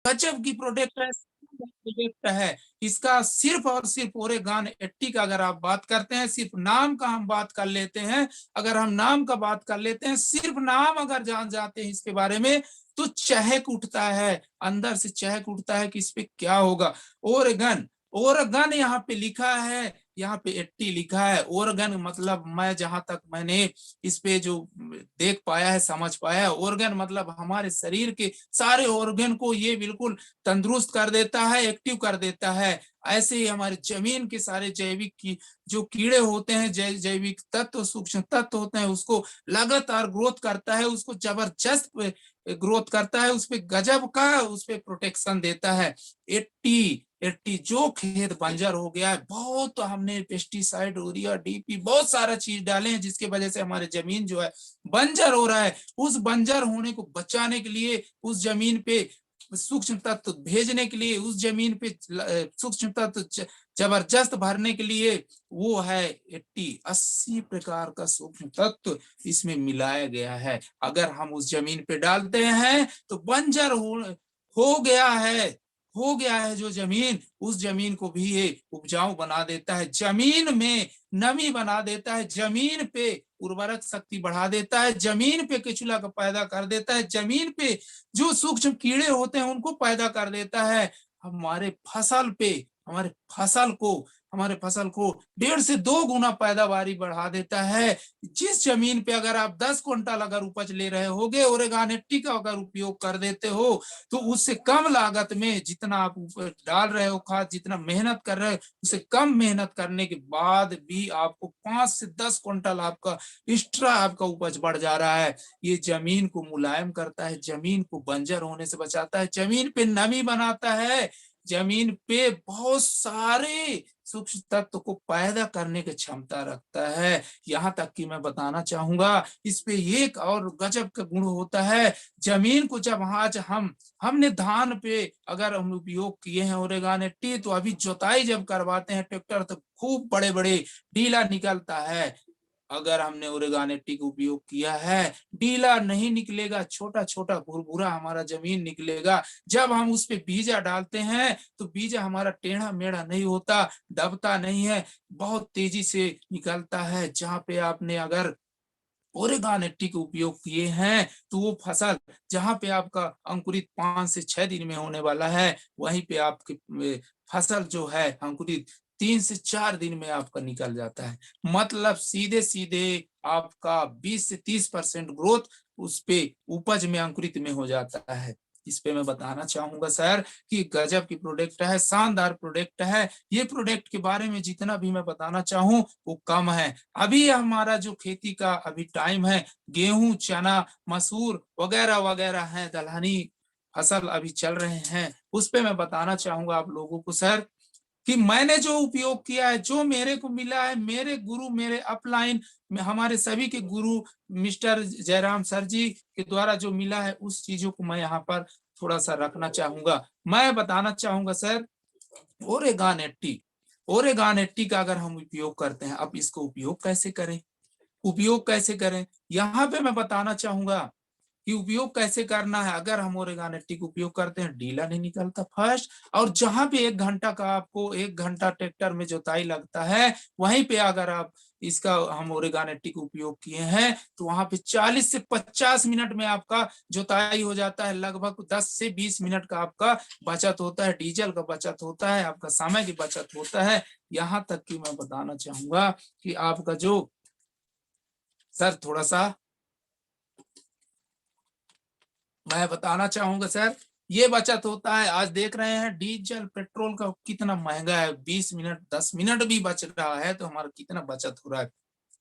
गजब की प्रोडक्ट है। इसका सिर्फ और सिर्फ ओरेगान 80 का अगर आप बात करते हैं, सिर्फ नाम का हम बात कर लेते हैं, अगर हम नाम का बात कर लेते हैं, सिर्फ नाम अगर जान जाते हैं इसके बारे में, तो चहक उठता है, अंदर से चहक उठता है कि इस पे क्या होगा। ओरेगन, ओरेगन यहाँ पे लिखा है, यहाँ पे 80 लिखा है। ओरेगन मतलब मैं जहां तक मैंने इस पे जो देख पाया है, समझ पाया है, ऑर्गन मतलब हमारे शरीर के सारे ऑर्गन को ये बिल्कुल तंदुरुस्त कर देता है, एक्टिव कर देता है। ऐसे ही हमारे जमीन के सारे जैविक की जो कीड़े होते हैं, जैविक तत्व, सूक्ष्म तत्व होते हैं, उसको लगातार ग्रोथ करता है, उसको जबरदस्त ग्रोथ करता है, उस पे गजब का उस पे प्रोटेक्शन देता है। 80 जो खेत बंजर हो गया है, बहुत हमने पेस्टिसाइड, यूरिया, डीपी, बहुत सारा चीज डाले हैं, जिसके वजह से हमारे जमीन जो है बंजर हो रहा है। उस बंजर होने को बचाने के लिए, उस जमीन पे सूक्ष्म तत्व भेजने के लिए, उस जमीन पे सूक्ष्म तत्व जबरदस्त भरने के लिए, वो है 80 प्रकार का सूक्ष्म तत्व इसमें मिलाया गया है। अगर हम उस जमीन पे डालते हैं तो बंजर हो गया है, हो गया है जो जमीन, उस जमीन को भी ये उपजाऊ बना देता है, जमीन में नमी बना देता है, जमीन पे उर्वरक शक्ति बढ़ा देता है, जमीन पे केचुला का पैदा कर देता है, जमीन पे जो सूक्ष्म कीड़े होते हैं उनको पैदा कर देता है। हमारे फसल पे, हमारे फसल को हमारे फसल को 1.5 से 2 गुना पैदावारी बढ़ा देता है। जिस जमीन पे अगर आप 10 क्विंटल अगर उपज ले रहे होगे, ओरेगान 80 का अगर उपयोग कर देते हो, तो उससे कम लागत में जितना आप डाल रहे हो खाद, जितना मेहनत कर रहे हो, उससे कम मेहनत करने के बाद भी आपको 5 से 10 क्विंटल आपका एक्स्ट्रा आपका उपज बढ़ जा रहा है। ये जमीन को मुलायम करता है, जमीन को बंजर होने से बचाता है, जमीन पे नमी बनाता है, जमीन पे बहुत सारे सूक्ष्म तत्व को पैदा करने की क्षमता रखता है। यहाँ तक कि मैं बताना चाहूंगा, इस पे एक और गजब का गुण होता है। जमीन को जब आज हमने धान पे अगर हम उपयोग किए हैं ओरेगान 80, तो अभी जुताई जब करवाते हैं ट्रैक्टर, तो खूब बड़े बड़े डीला निकलता है। अगर हमने ओरेगान 80 का उपयोग किया है, डीला नहीं निकलेगा, छोटा छोटा भुरभुरा हमारा जमीन निकलेगा। जब हम उस पे बीजा डालते हैं, तो बीजा हमारा टेढ़ा मेढ़ा नहीं होता, दबता नहीं है, बहुत तेजी से निकलता है। जहाँ पे आपने अगर ओरेगान 80 का उपयोग किए हैं, तो वो फसल जहां पे आपका अंकुरित 5 से 6 दिन में होने वाला है, वहीं पे आपकी फसल जो है अंकुरित 3 से 4 दिन में आपका निकल जाता है। मतलब सीधे सीधे आपका 20 से 30% ग्रोथ उस पे उपज में, अंकुरित में हो जाता है। इस पे मैं बताना चाहूंगा सर कि गजब की प्रोडक्ट है, शानदार प्रोडक्ट है। ये प्रोडक्ट के बारे में जितना भी मैं बताना चाहूँ वो कम है। अभी हमारा जो खेती का अभी टाइम है, गेहूं, चना, मसूर वगैरह वगैरह है, दलहनी फसल अभी चल रहे हैं, उस पे मैं बताना चाहूंगा आप लोगों को सर कि मैंने जो उपयोग किया है, जो मेरे को मिला है, मेरे गुरु, मेरे अपलाइन में हमारे सभी के गुरु मिस्टर जयराम सर जी के द्वारा जो मिला है, उस चीजों को मैं यहाँ पर थोड़ा सा रखना चाहूंगा। मैं बताना चाहूंगा सर, ओरेगान 80, ओरेगान 80 का अगर हम उपयोग करते हैं, अब इसको उपयोग कैसे करें, उपयोग कैसे करें, यहाँ पे मैं बताना चाहूंगा कि उपयोग कैसे करना है। अगर हम ओरेगान 80 का उपयोग करते हैं, डीला नहीं निकलता फर्स्ट, और जहां पे 1 घंटा का आपको 1 घंटा ट्रैक्टर में जोताई लगता है, वहीं पे अगर आप इसका हम ओरेगान 80 का उपयोग किए हैं, तो वहां पे 40 से 50 मिनट में आपका जोताई हो जाता है। लगभग 10 से 20 मिनट का आपका बचत होता है, डीजल का बचत होता है, आपका समय की बचत होता है। यहाँ तक कि मैं बताना चाहूंगा कि आपका जो सर थोड़ा सा मैं बताना चाहूंगा सर, ये बचत होता है। आज देख रहे हैं डीजल पेट्रोल का कितना महंगा है, 20 मिनट 10 मिनट भी बच रहा है तो हमारा कितना बचत हो रहा है,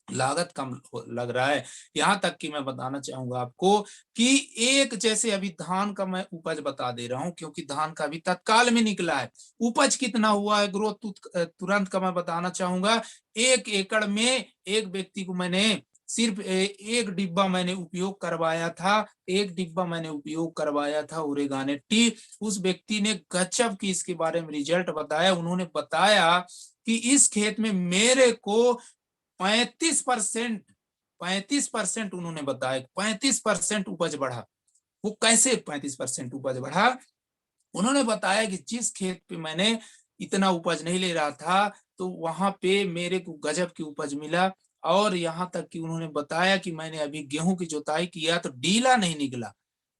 लागत कम लग रहा है। यहाँ तक कि मैं बताना चाहूंगा आपको कि एक जैसे अभी धान का मैं उपज बता दे रहा हूँ, क्योंकि धान का अभी तत्काल में निकला है, उपज कितना हुआ है, ग्रोथ तुरंत का मैं बताना चाहूंगा। 1 एकड़ में एक व्यक्ति को मैंने सिर्फ एक डिब्बा मैंने उपयोग करवाया था, एक डिब्बा मैंने उपयोग करवाया था ओरेगान 80। उस व्यक्ति ने गजब की इसके बारे में रिजल्ट बताया। उन्होंने बताया कि इस खेत में मेरे को 35%, 35% उन्होंने बताया, 35% उपज बढ़ा। वो कैसे 35% उपज बढ़ा, उन्होंने बताया कि जिस खेत पे मैंने इतना उपज नहीं ले रहा था, तो वहां पे मेरे को गजब की उपज मिला। और यहाँ तक कि उन्होंने बताया कि मैंने अभी गेहूं की जुताई किया तो डीला नहीं निकला,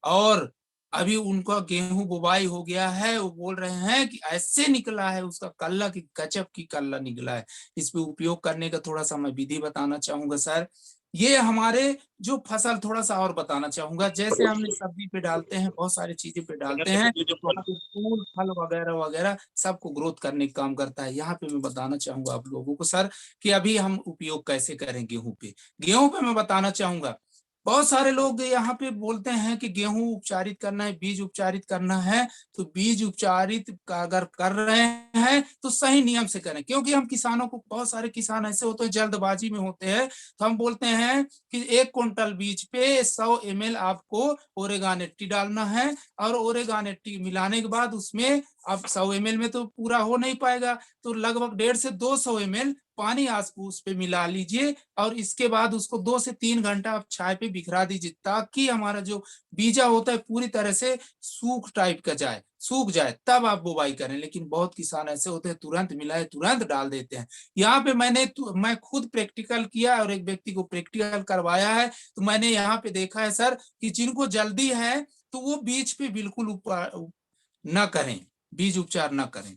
और अभी उनका गेहूं बुवाई हो गया है। वो बोल रहे हैं कि ऐसे निकला है उसका कल्ला की गजब की कल्ला निकला है। इस पे उपयोग करने का थोड़ा सा मैं विधि बताना चाहूंगा सर। ये हमारे जो फसल थोड़ा सा और बताना चाहूंगा, जैसे हमने सब्जी पे डालते हैं, बहुत सारी चीजें पे डालते हैं, तो हमें फूल फल वगैरह वगैरह सबको ग्रोथ करने का काम करता है। यहाँ पे मैं बताना चाहूंगा आप लोगों को सर कि अभी हम उपयोग कैसे करें गेहूं पे। गेहूं पे मैं बताना चाहूंगा, बहुत सारे लोग यहाँ पे बोलते हैं कि गेहूं उपचारित करना है, बीज उपचारित करना है। तो बीज उपचारित का अगर कर रहे हैं तो सही नियम से करें, क्योंकि हम किसानों को, बहुत सारे किसान ऐसे होते हैं जल्दबाजी में होते हैं। तो हम बोलते हैं कि 1 क्विंटल बीज पे 100 ml आपको ओरेगान 80 डालना है, और ओरेगान 80 मिलाने के बाद उसमें अब 100 ml में तो पूरा हो नहीं पाएगा, तो लगभग 150 से 200 ml पानी आप उस पे मिला लीजिए, और इसके बाद उसको 2 से 3 घंटा आप छाया पे बिखरा दीजिए, ताकि हमारा जो बीजा होता है पूरी तरह से सूख टाइप का जाए, सूख जाए, तब आप बुवाई करें। लेकिन बहुत किसान ऐसे होते हैं तुरंत मिलाए तुरंत डाल देते हैं। यहाँ पे मैं खुद प्रैक्टिकल किया और एक व्यक्ति को प्रैक्टिकल करवाया है। तो मैंने यहाँ पे देखा है सर कि जिनको जल्दी है तो वो बीज पे बिल्कुल न करें, बीज उपचार न करें,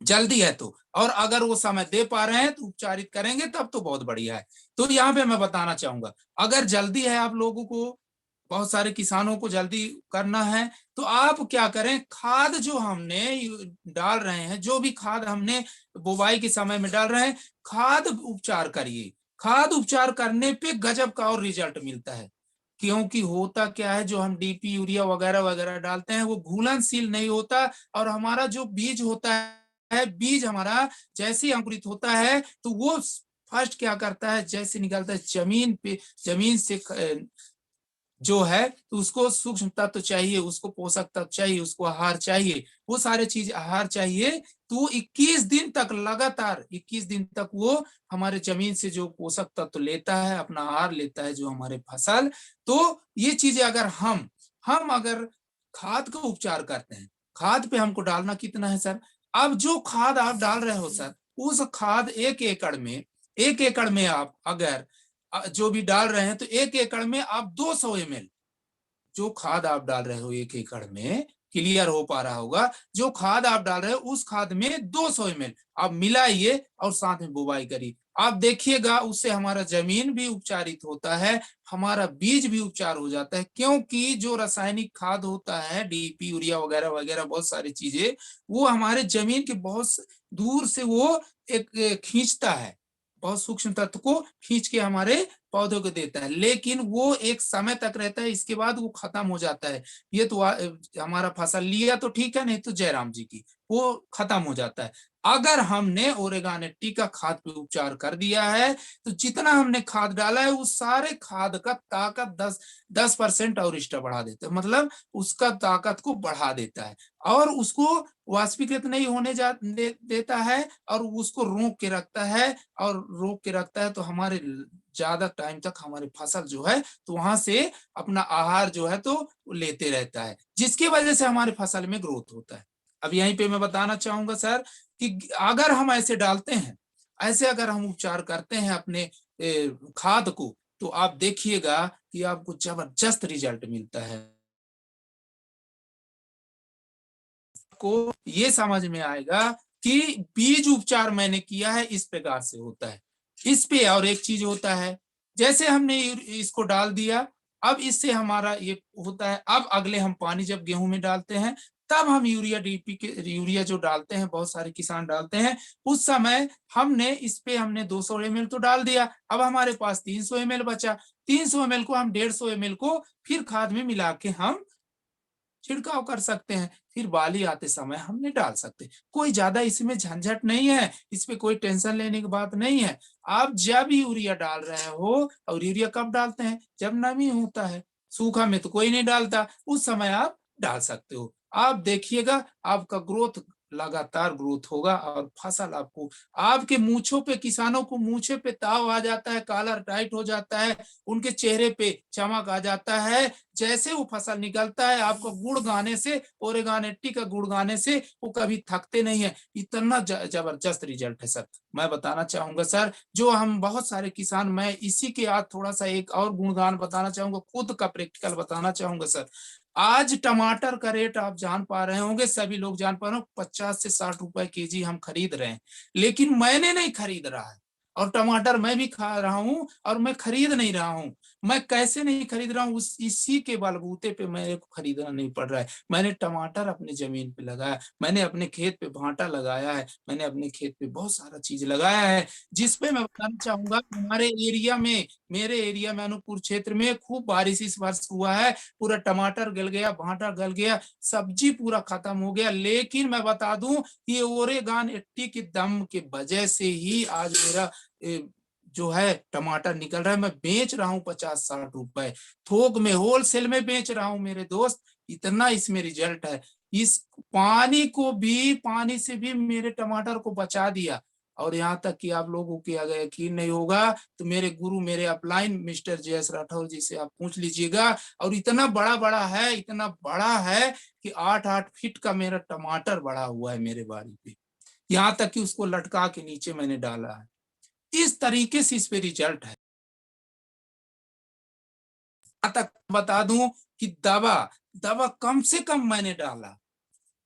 जल्दी है तो। और अगर वो समय दे पा रहे हैं तो उपचारित करेंगे, तब तो बहुत बढ़िया है। तो यहाँ पे मैं बताना चाहूंगा, अगर जल्दी है आप लोगों को, बहुत सारे किसानों को जल्दी करना है, तो आप क्या करें, खाद जो हमने डाल रहे हैं, जो भी खाद हमने बुवाई के समय में डाल रहे हैं, खाद उपचार करिए। खाद उपचार करने पे गजब का और रिजल्ट मिलता है। क्योंकि होता क्या है, जो हम डीपी यूरिया वगैरह वगैरह डालते हैं वो घुलनशील नहीं होता, और हमारा जो बीज होता है, बीज हमारा जैसे ही अंकुरित होता है तो वो फर्स्ट क्या करता है, जैसे निकलता है जमीन पे, जमीन से जो है, तो उसको सूक्ष्म तत्व चाहिए, उसको पोषक तत्व चाहिए, उसको आहार चाहिए, वो सारे चीज आहार चाहिए। तो 21 दिन तक, लगातार 21 दिन तक वो हमारे जमीन से जो पोषक तत्व लेता है, अपना आहार लेता है जो हमारे फसल। तो ये चीजें अगर हम अगर खाद का उपचार करते हैं, खाद पे हमको डालना कितना है सर, अब जो खाद आप डाल रहे हो सर, उस खाद 1 एकड़ में आप अगर जो भी डाल रहे हैं, तो 1 एकड़ में आप 200 ml जो खाद आप डाल रहे हो 1 एकड़ में, क्लियर हो पा रहा होगा, जो खाद आप डाल रहे हो उस खाद में 200 ml आप मिलाइए और साथ में बुवाई करिए। आप देखिएगा उससे हमारा जमीन भी उपचारित होता है, हमारा बीज भी उपचार हो जाता है। क्योंकि जो रासायनिक खाद होता है, डीपी यूरिया वगैरह वगैरह बहुत सारी चीजें, वो हमारे जमीन के बहुत दूर से वो एक खींचता है, बहुत सूक्ष्म तत्व को खींच के हमारे पौधों को देता है, लेकिन वो एक समय तक रहता है, इसके बाद वो खत्म हो जाता है। ये तो हमारा फसल लिया तो ठीक है, नहीं तो जयराम जी की, वो खत्म हो जाता है। अगर हमने ओरेगान 80 का खाद पे उपचार कर दिया है, तो जितना हमने खाद डाला है उस सारे खाद का ताकत 10% और एक्स्ट्रा बढ़ा देता है, मतलब उसका ताकत को बढ़ा देता है, और उसको वाष्पीकृत नहीं होने देता है, और उसको रोक के रखता है, और रोक के रखता है तो हमारे ज्यादा टाइम तक हमारे फसल जो है तो वहां से अपना आहार जो है तो लेते रहता है, जिसकी वजह से हमारे फसल में ग्रोथ होता है। अब यहीं पे मैं बताना चाहूंगा सर कि अगर हम ऐसे डालते हैं, ऐसे अगर हम उपचार करते हैं अपने खाद को, तो आप देखिएगा कि आपको जबरदस्त रिजल्ट मिलता है। को ये समझ में आएगा कि बीज उपचार मैंने किया है इस प्रकार से होता है। इस पे और एक चीज होता है, जैसे हमने इसको डाल दिया, अब इससे हमारा ये होता है, अब अगले हम पानी जब गेहूं में डालते हैं, तब हम यूरिया डीपी के यूरिया जो डालते हैं, बहुत सारे किसान डालते हैं, उस समय हमने 200 ml तो डाल दिया, अब हमारे पास 300 ml बचा। 300 ml को हम 150 ml को फिर खाद में मिला के हम छिड़काव कर सकते हैं, फिर बाली आते समय हमने डाल सकते हैं। कोई ज्यादा इसमें झंझट नहीं है, इस पे कोई टेंशन लेने की बात नहीं है। आप जब यूरिया डाल रहे हो, और यूरिया कब डालते हैं, जब नमी होता है, सूखा में तो कोई नहीं डालता, उस समय आप डाल सकते हो। आप देखिएगा आपका ग्रोथ लगातार ग्रोथ होगा और फसल आपको, आपके मूंछों पे, किसानों को मूंछे पे ताव आ जाता है, कॉलर टाइट हो जाता है, उनके चेहरे पे चमक आ जाता है। जैसे वो फसल निकलता है, आपको गुड़ गाने से, ओरेगान 80 का गुड़ गाने से वो कभी थकते नहीं है। इतना जबरदस्त रिजल्ट है सर। मैं बताना चाहूंगा सर, जो हम बहुत सारे किसान, मैं इसी के आज थोड़ा सा एक और गुणगान बताना चाहूंगा, खुद का प्रैक्टिकल बताना चाहूंगा सर। आज टमाटर का रेट आप जान पा रहे होंगे, सभी लोग जान पा रहे हो, 50 से 60 रुपए केजी हम खरीद रहे हैं। लेकिन मैंने नहीं खरीद रहा है, और टमाटर मैं भी खा रहा हूं और मैं खरीद नहीं रहा हूं। मैं कैसे नहीं खरीद रहा हूँ, इसी के बलबूते पे मेरे को खरीदना नहीं पड़ रहा है। मैंने टमाटर अपने जमीन पे लगाया, मैंने अपने खेत पे भांटा लगाया है, मैंने अपने खेत पे बहुत सारा चीज लगाया है, जिसपे मैं बताना चाहूंगा हमारे एरिया में, मेरे एरिया में अनूपपुर क्षेत्र में खूब बारिश इस वर्ष हुआ है। पूरा टमाटर गल गया, भांटा गल गया, सब्जी पूरा खत्म हो गया। लेकिन मैं बता दूं, ये ओरेगान 80 के दम के वजह से ही आज मेरा जो है टमाटर निकल रहा है। मैं बेच रहा हूँ 50-60 रुपए, थोक में, होलसेल में बेच रहा हूँ मेरे दोस्त। इतना इसमें रिजल्ट है। इस पानी को भी, पानी से भी मेरे टमाटर को बचा दिया। और यहाँ तक कि आप लोगों की अगर यकीन नहीं होगा तो मेरे गुरु, मेरे अपलाइन मिस्टर जयस राठौर जी से आप पूछ लीजिएगा। और इतना बड़ा बड़ा है, इतना बड़ा है कि 8-8 फीट का मेरा टमाटर बड़ा हुआ है मेरे बाड़ी पे। यहाँ तक कि उसको लटका के नीचे मैंने डाला है। इस तरीके से इस पे रिजल्ट है। तक बता दूं कि दवा दवा कम से कम मैंने डाला,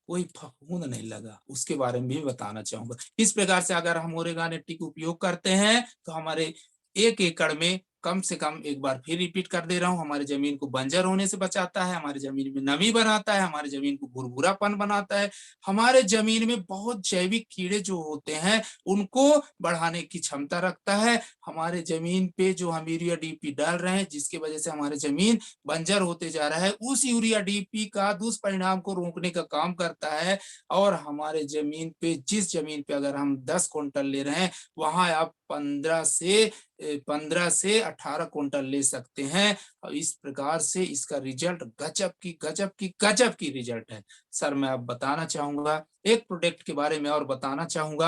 कोई फफूंद नहीं लगा, उसके बारे में भी बताना चाहूंगा। इस प्रकार से अगर हम ओरेगान 80 का उपयोग करते हैं तो हमारे 1 एकड़ में, कम से कम एक बार फिर रिपीट कर दे रहा हूं, हमारी जमीन को बंजर होने से बचाता है, हमारी जमीन में नमी बनाता है, हमारी जमीन को भुरभुरापन बनाता है, हमारे जमीन में बहुत जैविक कीड़े जो होते हैं उनको बढ़ाने की क्षमता रखता है। हमारे जमीन पे जो हम यूरिया डीपी डाल रहे हैं, जिसकी वजह से हमारी जमीन बंजर होते जा रहा है, उस यूरिया डीपी का दुष्परिणाम को रोकने का काम करता है। और हमारे जमीन पे, जिस जमीन पे अगर हम 10 क्विंटल ले रहे हैं, वहां आप 15 से 18 क्विंटल ले सकते हैं। और इस प्रकार से इसका रिजल्ट गजब की गजब की गजब की रिजल्ट है। सर मैं अब बताना चाहूंगा, एक प्रोडक्ट के बारे में और बताना चाहूंगा।